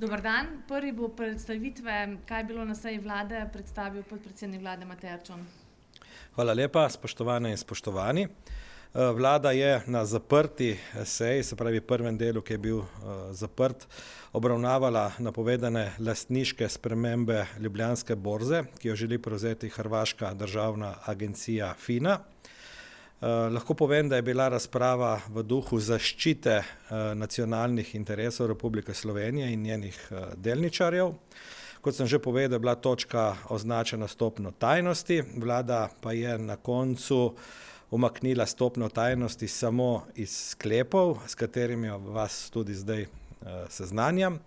Dober dan. Prvi bo predstavitve, kaj je bilo na seji vlade, predstavil podpredsednik vlade Matej Arčon. Hvala lepa, spoštovane in spoštovani. Vlada je na zaprti seji, se pravi prvem delu, ki je bil zaprt, obravnavala napovedane lastniške spremembe Ljubljanske borze, ki jo želi prevzeti hrvaška državna agencija FINA. Lahko povem, da je bila razprava v duhu zaščite nacionalnih interesov Republike Slovenije in njenih delničarjev. Kot sem že povedal, je bila točka označena stopnjo tajnosti, vlada pa je na koncu umaknila stopnjo tajnosti samo iz sklepov, s katerimi vas tudi zdaj seznanjam.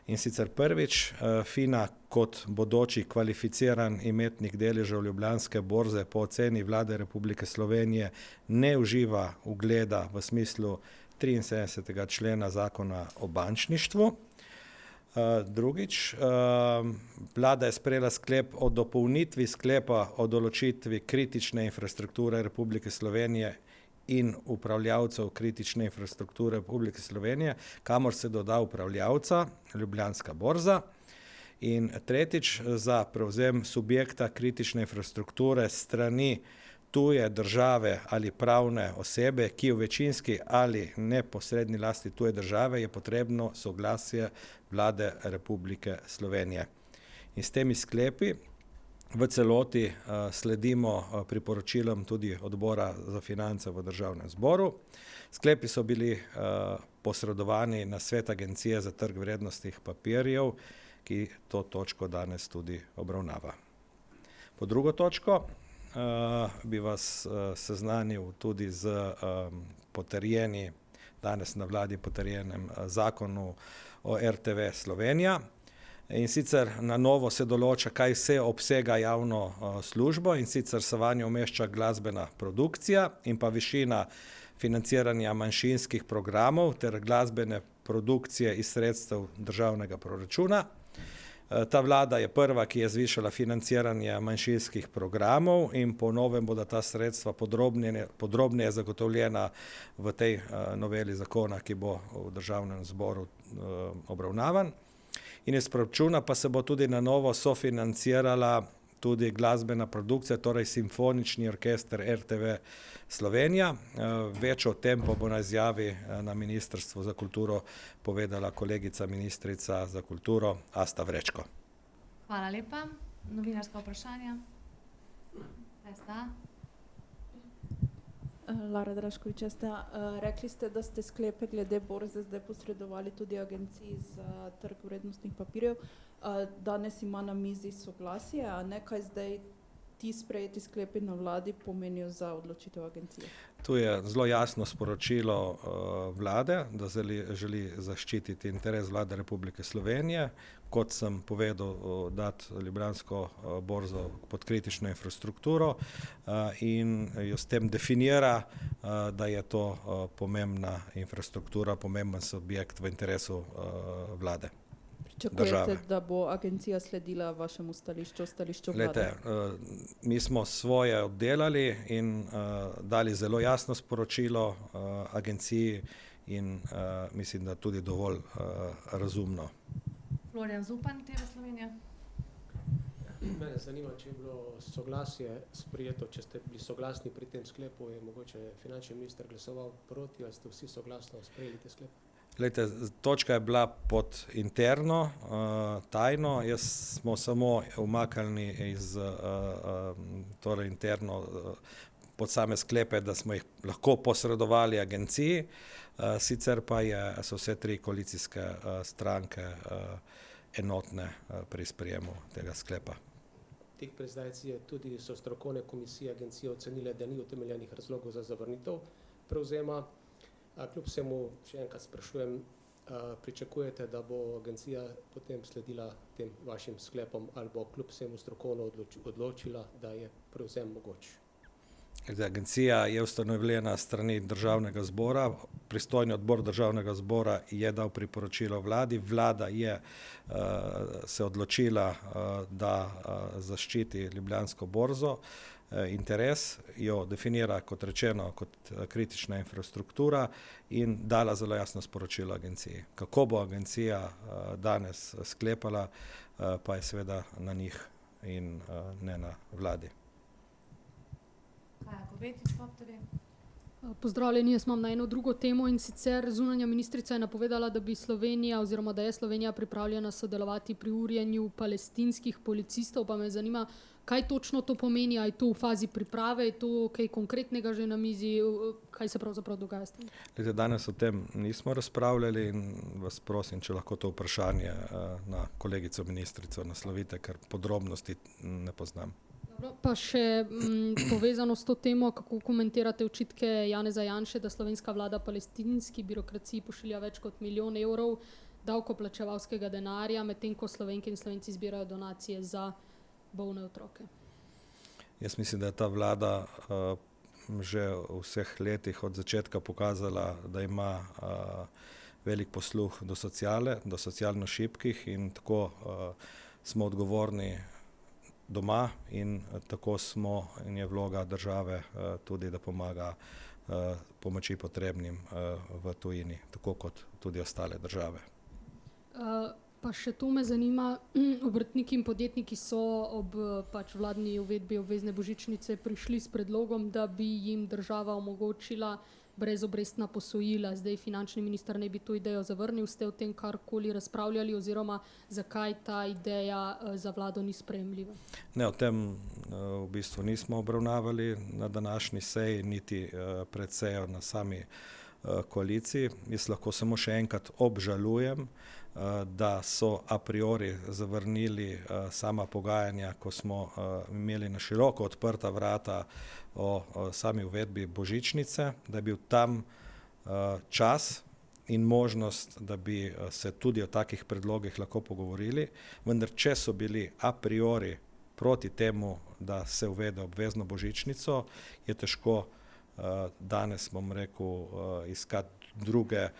In sicer prvič, FINA kot bodoči kvalificiran imetnik deležev Ljubljanske borze po oceni Vlade Republike Slovenije ne uživa ugleda v smislu 73. člena Zakona o bančništvu. Drugič, vlada je sprejela sklep o dopolnitvi sklepa o določitvi kritične infrastrukture Republike Slovenije in upravljavcev kritične infrastrukture Republike Slovenije, kamor se doda upravljavca Ljubljanska borza. In tretjič, za prevzem subjekta kritične infrastrukture strani tuje države ali pravne osebe, ki v večinski ali neposredni lasti tuje države, je potrebno soglasje Vlade Republike Slovenije. In s temi sklepi v celoti sledimo priporočilom tudi odbora za finance v državnem zboru. Sklepi so bili posredovani na svet Agencije za trg vrednostnih papirjev, ki to točko danes tudi obravnava. Po drugo točko bi vas seznanil tudi z potrjeni, danes na vladi potrjenem zakonu o RTV Slovenija. In sicer na novo se določa, kaj vse obsega javno službo, in sicer se vanjo umešča glasbena produkcija in pa višina financiranja manjšinskih programov ter glasbene produkcije iz sredstev državnega proračuna. Ta vlada je prva, ki je zvišala financiranje manjšinskih programov in po novem bodo ta sredstva podrobneje zagotovljena v tej noveli zakona, ki bo v državnem zboru obravnavan. In iz proračuna pa se bo tudi na novo sofinancirala tudi glasbena produkcija, torej Simfonični orkester RTV Slovenija. Več o tem pa bo na izjavi na Ministrstvu za kulturo povedala kolegica ministrica za kulturo Asta Vrečko. Hvala lepa. Novinarska vprašanja? STA? Lara Draškovič, STA. Rekli ste, da ste sklepe glede borze zdaj posredovali tudi Agenciji za trg vrednostnih papirjev. Danes ima na mizi soglasje, a ne, kaj zdaj ti sprejeti sklepi na vladi pomenijo za odločitev agencije? Tu je zelo jasno sporočilo vlade, da želi zaščititi interes Vlade Republike Slovenije. Kot sem povedal, dati Ljubljansko borzo pod kritično infrastrukturo in jo s tem definira, da je to pomembna infrastruktura, pomemben subjekt v interesu vlade. Pričakujete, da bo agencija sledila vašemu stališču vlade? Glejte, mi smo svoje obdelali in dali zelo jasno sporočilo agenciji in mislim, da tudi dovolj razumno. Florjan Zupan, TV Slovenija. Mene zanima, če je bilo soglasje sprejeto, če ste bili soglasni pri tem sklepu, je mogoče finančni minister glasoval proti, ali ste vsi soglasno sprejeli te sklepe? Glejte, točka je bila pod interno, tajno, jaz smo samo umaknili iz torej interno pod same sklepe, da smo jih lahko posredovali agenciji, sicer pa so vse tri koalicijske stranke enotne pri sprejemu tega sklepa. Tik pred zdajci tudi so strokovne komisije agencije ocenile, da ni utemeljenih razlogov za zavrnitev prevzema. Kljub vsemu, še enkrat sprašujem, pričakujete, da bo agencija potem sledila tem vašim sklepom ali bo kljub vsemu strokovno odločila, da je prevzem mogoč? Agencija je ustanovljena s strani državnega zbora, pristojni odbor državnega zbora je dal priporočilo vladi, vlada je se odločila, da zaščiti Ljubljansko borzo interes, jo definira kot rečeno kot kritična infrastruktura in dala zelo jasno sporočilo agenciji. Kako bo agencija danes sklepala, pa je seveda na njih in ne na vladi. Kaja Kobetič, Pop TV. Pozdravljeni, jaz imam na eno drugo temo in sicer zunanja ministrica je napovedala, da bi Slovenija oziroma da je Slovenija pripravljena sodelovati pri urjenju palestinskih policistov, pa me zanima, kaj točno to pomeni, a je to v fazi priprave, je to kaj konkretnega že na mizi, kaj se pravzaprav dogaja s tem? Glede, danes o tem nismo razpravljali in vas prosim, če lahko to vprašanje na kolegico ministrico naslovite, ker podrobnosti ne poznam. Dobro, pa še povezano s to temo, kako komentirate očitke Janeza Janše, da slovenska vlada palestinski birokraciji pošilja več kot 1 milijon evrov davkoplačevalskega denarja, medtem ko Slovenke in Slovenci zbirajo donacije za bolne otroke? Jaz mislim, da je ta vlada že v vseh letih od začetka pokazala, da ima velik posluh do sociale, do socialno šibkih in tako smo odgovorni doma in tako smo in je vloga države tudi, da pomaga pomoči potrebnim v tujini, tako kot tudi ostale države. Pa še to me zanima, obrtniki in podjetniki so ob vladni uvedbi obvezne božičnice prišli s predlogom, da bi jim država omogočila brezobrestna posojila. Zdaj finančni minister ne bi to idejo zavrnil. Ste o tem karkoli razpravljali oziroma zakaj ta ideja za vlado ni sprejemljiva? Ne, o tem v bistvu nismo obravnavali na današnji seji, niti pred sejo na sami koaliciji. Jaz lahko samo še enkrat obžalujem, da so a priori zavrnili sama pogajanja, ko smo imeli na široko odprta vrata o sami uvedbi božičnice, da je bil tam čas in možnost, da bi se tudi o takih predlogih lahko pogovorili, vendar če so bili a priori proti temu, da se uvede obvezno božičnico, je težko danes, bom rekel, iskati druge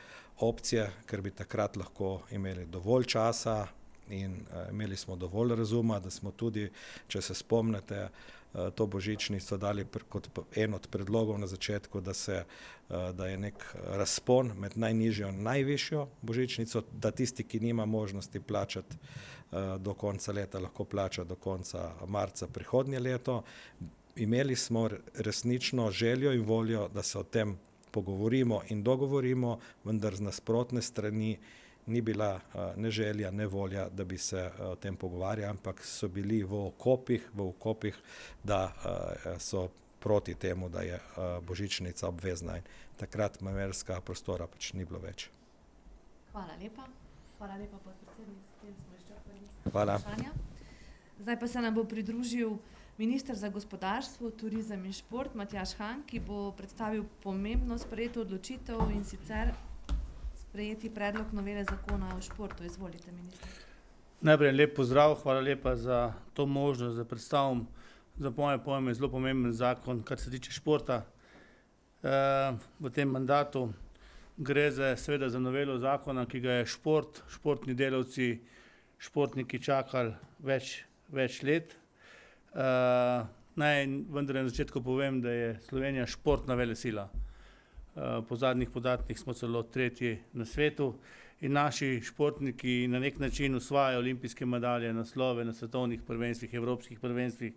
opcije, ker bi takrat lahko imeli dovolj časa in imeli smo dovolj razuma, da smo tudi, če se spomnite, to božičnico dali kot en od predlogov na začetku, da je nek razpon med najnižjo in najvišjo božičnico, da tisti, ki nima možnosti plačati do konca leta, lahko plača do konca marca prihodnje leto. Imeli smo resnično željo in voljo, da se o tem pogovorimo in dogovorimo, vendar z nasprotne strani ni bila ne želja, ne volja, da bi se o tem pogovarjali, ampak so bili v okopih, da so proti temu, da je božičnica obvezna. In takrat manevrskega prostora pač ni bilo več. Hvala lepa. Hvala lepa, podpredsednik. S tem smo izčrpali Hvala. vprašanja. Zdaj pa se nam bo pridružil minister za gospodarstvo, turizem in šport Matjaž Han, ki bo predstavil pomembno sprejeto odločitev in sicer sprejeti predlog novele zakona o športu. Izvolite, minister. Najprej lep pozdrav, hvala lepa za to možnost, da predstavim za moje pojme zelo pomemben zakon, kar se tiče športa. V tem mandatu gre seveda za novelo zakona, ki ga je športni delavci, športniki čakali več let. Naj vendar na začetku povem, da je Slovenija športna velesila. Po zadnjih podatkih smo celo 3. na svetu in naši športniki na nek način osvajajo olimpijske medalje, naslove na svetovnih prvenstvih, evropskih prvenstvih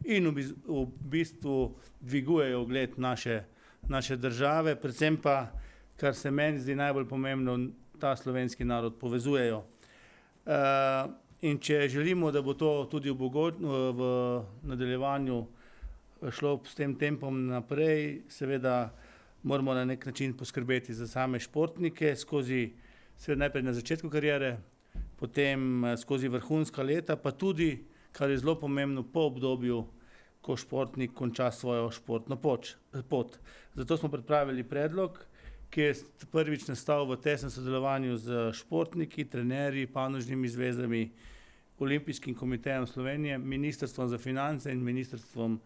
in v bistvu dvigujejo ugled naše države, predvsem pa, kar se meni zdi najbolj pomembno, ta slovenski narod povezujejo. In če želimo, da bo to tudi v nadaljevanju šlo s tem tempom naprej, seveda moramo na nek način poskrbeti za same športnike, seveda najprej na začetku kariere, potem skozi vrhunska leta, pa tudi, kar je zelo pomembno, po obdobju, ko športnik konča svojo športno pot. Zato smo pripravili predlog, ki je prvič nastal v tesnem sodelovanju z športniki, trenerji, panožnimi zvezami, Olimpijskim komitejem Slovenije, Ministrstvom za finance in Ministrstvom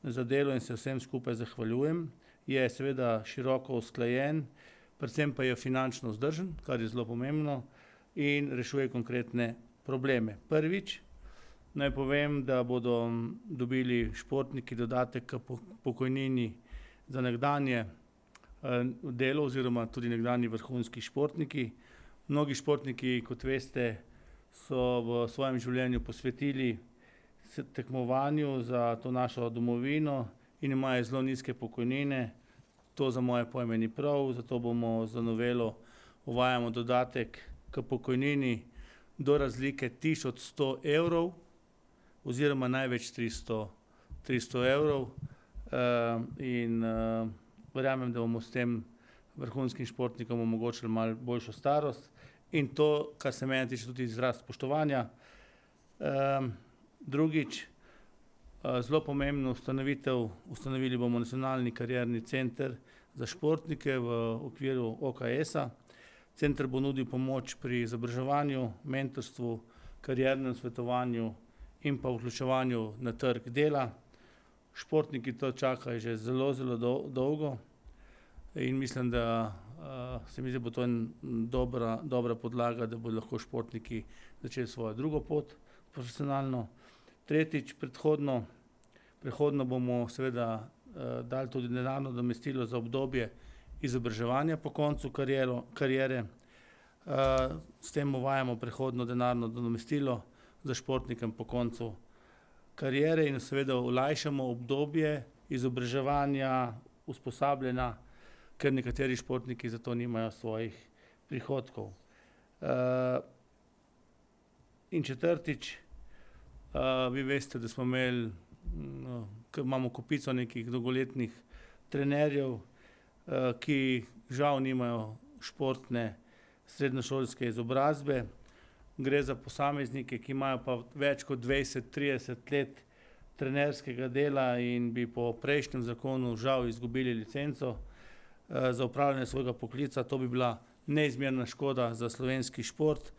za delo in se vsem skupaj zahvaljujem. Je seveda široko usklajen, predvsem pa je finančno vzdržen, kar je zelo pomembno, in rešuje konkretne probleme. Prvič, Naj povem, da bodo dobili športniki dodatek k pokojnini za nekdanje delo oziroma tudi nekdanji vrhunski športniki. Mnogi športniki, kot veste, so v svojem življenju posvetili tekmovanju za to našo domovino in imajo zelo nizke pokojnine. To za moje pojme ni prav, zato bomo za novelo uvajamo dodatek k pokojnini do razlike 1100 evrov oziroma največ 300 evrov in verjamem, da bomo s tem vrhunskim športnikom omogočili malo boljšo starost in to, kar se mene tiče, tudi izraz spoštovanja. Drugič, zelo pomembno ustanovili bomo nacionalni karierni center za športnike v okviru OKS-a. Center bo nudil pomoč pri izobraževanju, mentorstvu, kariernem svetovanju in pa vključevanju na trg dela. Športniki to čakajo že zelo dolgo in mislim, da se mi zdi, bo to dobra podlaga, da bodo lahko športniki začeli svojo drugo pot profesionalno. Tretjič, prehodno bomo seveda dali tudi denarno nadomestilo za obdobje izobraževanja po koncu kariere. S tem uvajamo prehodno denarno nadomestilo za športnikem po koncu kariere in seveda olajšamo obdobje izobraževanja, usposabljanja, ker nekateri športniki za to nimajo svojih prihodkov. In četrtič, vi veste, da smo imeli, imamo kopico nekih dolgoletnih trenerjev, ki žal nimajo športne srednješolske izobrazbe. Gre za posameznike, ki imajo pa več kot 20-30 let trenerskega dela in bi po prejšnjem zakonu žal izgubili licenco za opravljanje svojega poklica. To bi bila neizmerna škoda za slovenski šport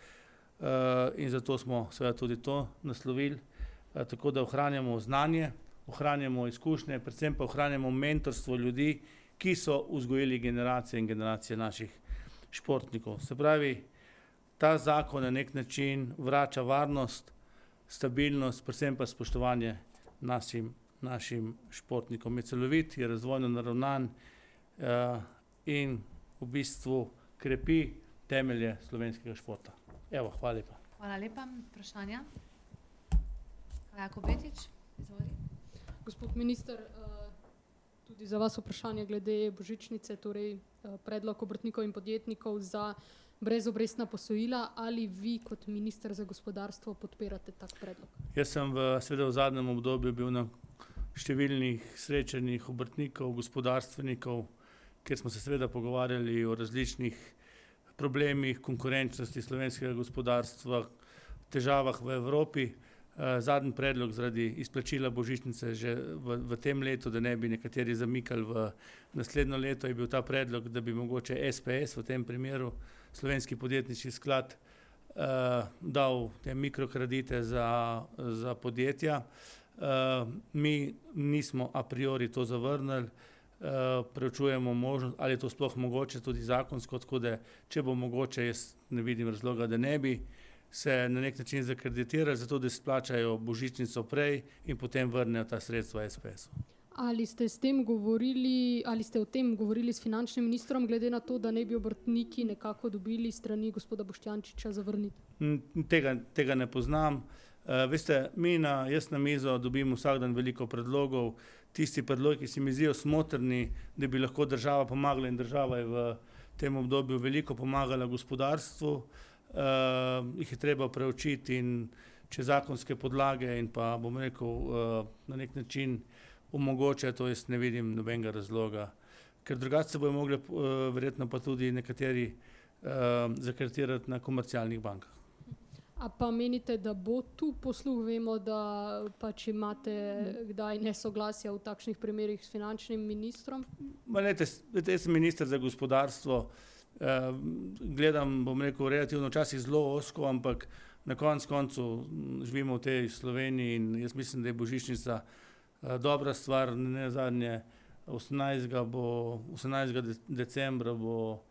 in zato smo seveda tudi to naslovili. Tako da ohranjamo znanje, ohranjamo izkušnje, predvsem pa ohranjamo mentorstvo ljudi, ki so vzgojili generacije in generacije naših športnikov. Se pravi, ta zakon na nek način vrača varnost, stabilnost, predvsem pa spoštovanje našim športnikom. Je celovit, je razvojno naravnan in v bistvu krepi temelje slovenskega športa. Evo, hvala lepa. Hvala lepa. Vprašanja? Kaja Kobetič, izvoli. Gospod minister, tudi za vas vprašanje glede božičnice, torej predlog obrtnikov in podjetnikov za brezobrestna posojila. Ali vi kot minister za gospodarstvo podpirate tak predlog? Jaz sem seveda v zadnjem obdobju bil na številnih srečanjih obrtnikov, gospodarstvenikov, kjer smo se seveda pogovarjali o različnih problemih, konkurenčnosti slovenskega gospodarstva, težavah v Evropi. Zadnji predlog zaradi izplačila božičnice že v tem letu, da ne bi nekateri zamikali v naslednjo leto, je bil ta predlog, da bi mogoče SPS, v tem primeru Slovenski podjetniški sklad, dal te mikrokredite za podjetja. Mi nismo a priori to zavrnili, preučujemo možnost, ali je to sploh mogoče tudi zakonsko, tako da če bo mogoče, jaz ne vidim razloga, da ne bi se na nek način zakreditirali, zato da splačajo božičnico prej in potem vrnejo ta sredstva SPS-u. Ali ste o tem govorili s finančnim ministrom, glede na to, da ne bi obrtniki nekako dobili strani gospoda Boštjančiča zavrnitev? Tega ne poznam. Veste, jaz na mizo dobim vsak dan veliko predlogov. Tisti predlogi, ki se mi zdijo smotrni, da bi lahko država pomagala, in država je v tem obdobju veliko pomagala gospodarstvu, jih je treba preučiti in če zakonske podlage in pa, bom rekel, na nek način omogoča to, jaz ne vidim nobenega razloga. Ker drugače se bojo mogli verjetno pa tudi nekateri zakreditirati na komercialnih bankah. A pa menite, da bo tu posluh? Vemo, da pač imate kdaj nesoglasja v takšnih primerih s finančnim ministrom? Jaz sem minister za gospodarstvo, gledam, bom rekel, relativno včasih zelo ozko, ampak na koncu živimo v tej Sloveniji in jaz mislim, da je božičnica dobra stvar. Nenazadnje 18. decembra bo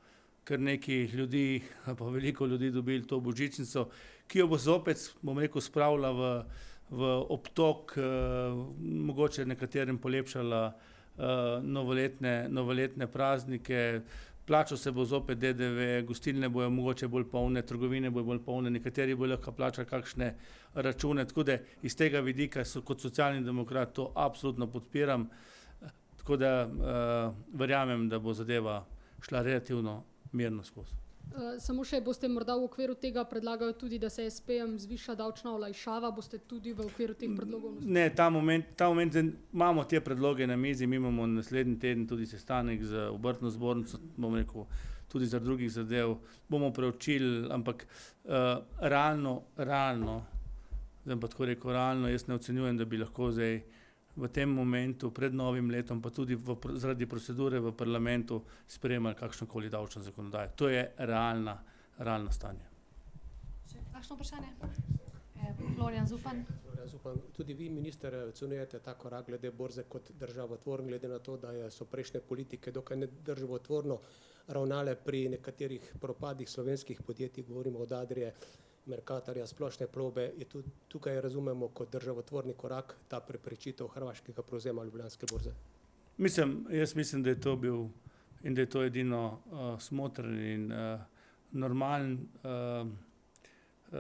kar nekaj ljudi, pa veliko ljudi dobili to božičnico, ki jo bo zopet, bom rekel, spravila v obtok, mogoče nekaterim polepšala novoletne praznike. Plačal se bo zopet DDV, gostilne bojo mogoče bolj polne, trgovine bojo bolj polne, nekateri bojo lahko plačali kakšne račune, tako da iz tega vidika kot socialni demokrat to absolutno podpiram, tako da verjamem, da bo zadeva šla relativno mirno skozi. Samo še boste morda v okviru tega predlagali tudi, da se SP-jem zviša davčna olajšava, boste tudi v okviru teh predlogov? Ne, ta moment imamo te predloge na mizi, mi imamo naslednji teden tudi sestanek z obrtno zbornico, bom rekel, tudi za drugih zadev, bomo preučili, ampak realno, zdaj pa tako rekel, realno, jaz ne ocenjujem, da bi lahko zdaj v tem momentu pred novim letom, pa tudi zaradi procedure v parlamentu sprejemali kakšnokoli davčno zakonodajo. To je realno stanje. Še kakšno vprašanje? Florjan Zupan. Tudi vi, minister, ocenjujete ta korak glede borze kot državotvoren, glede na to, da so prejšnje politike dokaj nedržavotvorno ravnale pri nekaterih propadih slovenskih podjetij, govorimo od Adrie, Mercatorja, Splošne plovbe, je tukaj razumemo kot državotvorni korak ta preprečitev hrvaškega prevzema Ljubljanske borze? Jaz mislim, da je to bil in da je to edino smotrn in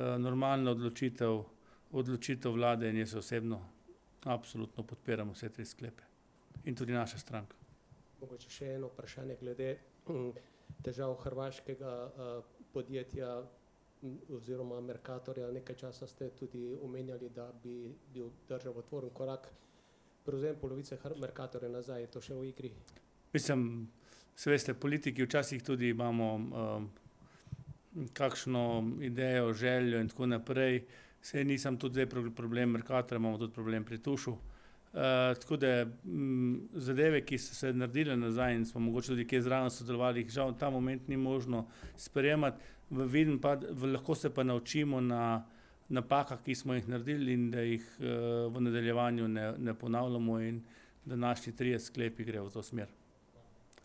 normalna odločitev vlade in jaz osebno absolutno podpiram vse tri sklepe in tudi naša stranka. Mogoče še eno vprašanje glede težav hrvaškega podjetja oziroma Mercatorja. Nekaj časa ste tudi omenjali, da bi bil državotvoren korak prevzem polovice Mercatorja nazaj. Je to še v igri? Se veste, politiki včasih tudi imamo kakšno idejo, željo in tako naprej. Saj nisem tudi zdaj problem Mercatorja, imamo tudi problem pri Tušu. Tako da zadeve, ki so se naredile nazaj in smo mogoče tudi kje zraven sodelovali, žal v ta moment ni možno sprejemati. Vidim pa, lahko se pa naučimo na napakah, ki smo jih naredili in da jih v nadaljevanju ne ponavljamo in da naši 3 sklepi grejo v to smer.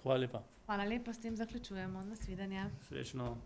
Hvala lepa. Hvala lepa, s tem zaključujemo. Nasvidenje. Srečno.